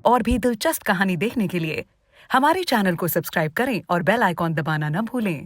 M: और भी दिलचस्प कहानी देखने के लिए हमारे चैनल को सब्सक्राइब करें और बेल आइकॉन दबाना न भूलें।